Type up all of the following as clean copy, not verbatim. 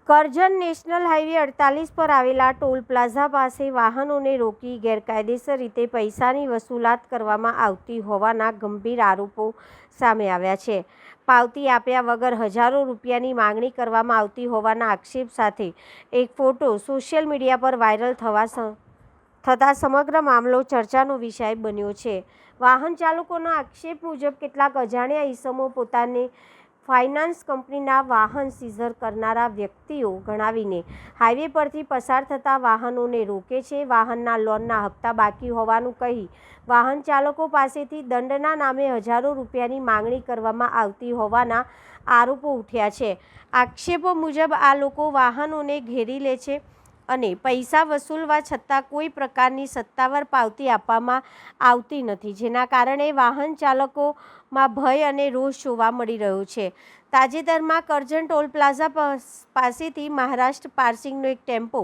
Karjan national highway 48 પર આવેલા toll plaza પાસે વાહનોને રોકી ગેરકાયદેસર રીતે પૈસાની વસૂલાત કરવામાં આવતી હોવાના ગંભીર આરોપો સામે આવ્યા છે। પાવતી આપ્યા વગર હજારો રૂપિયાની માંગણી કરવામાં આવતી હોવાના આક્ષેપ સાથે એક ફોટો સોશિયલ મીડિયા પર વાયરલ થતાં સમગ્ર મામલો ચર્ચાનો વિષય બન્યો છે। વાહન ચાલકોના આક્ષેપ મુજબ કેટલાક અજાણ્યા ઈસમો પોતાને ફાઇનાન્સ કંપનીના વાહન સીઝર કરનારા વ્યક્તિઓ ગણાવીને હાઈવે પરથી પસાર થતા વાહનોને રોકે છે। વાહનના લોનના હપ્તા બાકી હોવાનું કહી વાહન ચાલકો પાસેથી દંડના નામે હજારો રૂપિયાની માંગણી કરવામાં આવતી હોવાના આરોપો ઉઠ્યા છે। આક્ષેપો મુજબ આ લોકો વાહનોને ઘેરી લે છે અને પૈસા વસૂલવા છતાં કોઈ પ્રકારની સત્તાવાર પાવતી આપવામાં આવતી નથી, જેના કારણે વાહન ચાલકોમાં ભય અને રોષ જોવા મળી રહ્યો છે। તાજેતરમાં કરજણ ટોલ પ્લાઝા પાસેથી મહારાષ્ટ્ર પાર્સિંગનો એક ટેમ્પો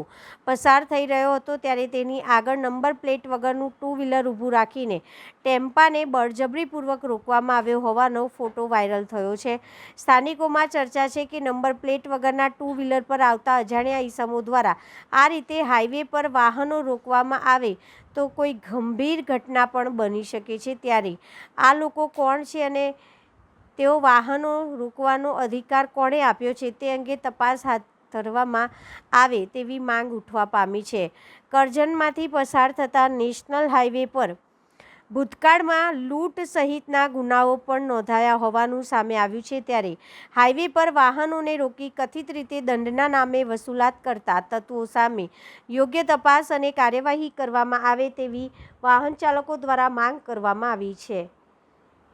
પસાર થઈ રહ્યો હતો, ત્યારે તેની આગળ નંબર પ્લેટ વગરનું ટુ વ્હીલર ઊભું રાખીને ટેમ્પાને બળજબરીપૂર્વક રોકવામાં આવ્યો હોવાનો ફોટો વાયરલ થયો છે। સ્થાનિકોમાં ચર્ચા છે કે નંબર પ્લેટ વગરના ટુ વ્હીલર પર આવતા અજાણ્યા ઈસમો દ્વારા આ રીતે હાઈવે પર વાહનો રોકવામાં આવે તો કોઈ ગંભીર ઘટના પણ બની શકે છે। ત્યારે આ લોકો કોણ છે અને તેઓ વાહનો રોકવાનો અધિકાર કોણે આપ્યો છે તે અંગે તપાસ હાથ ધરવામાં આવે તેવી માંગ ઉઠવા પામી છે। કરજણમાંથી પસાર થતા નેશનલ હાઈવે પર ભૂતકાળમાં લૂંટ સહિતના ગુનાઓ પણ નોંધાયા હોવાનું સામે આવ્યું છે। ત્યારે હાઈવે પર વાહનોને રોકી કથિત રીતે દંડના નામે વસૂલાત કરતા તત્વો સામે યોગ્ય તપાસ અને કાર્યવાહી કરવામાં આવે તેવી વાહન ચાલકો દ્વારા માંગ કરવામાં આવી છે।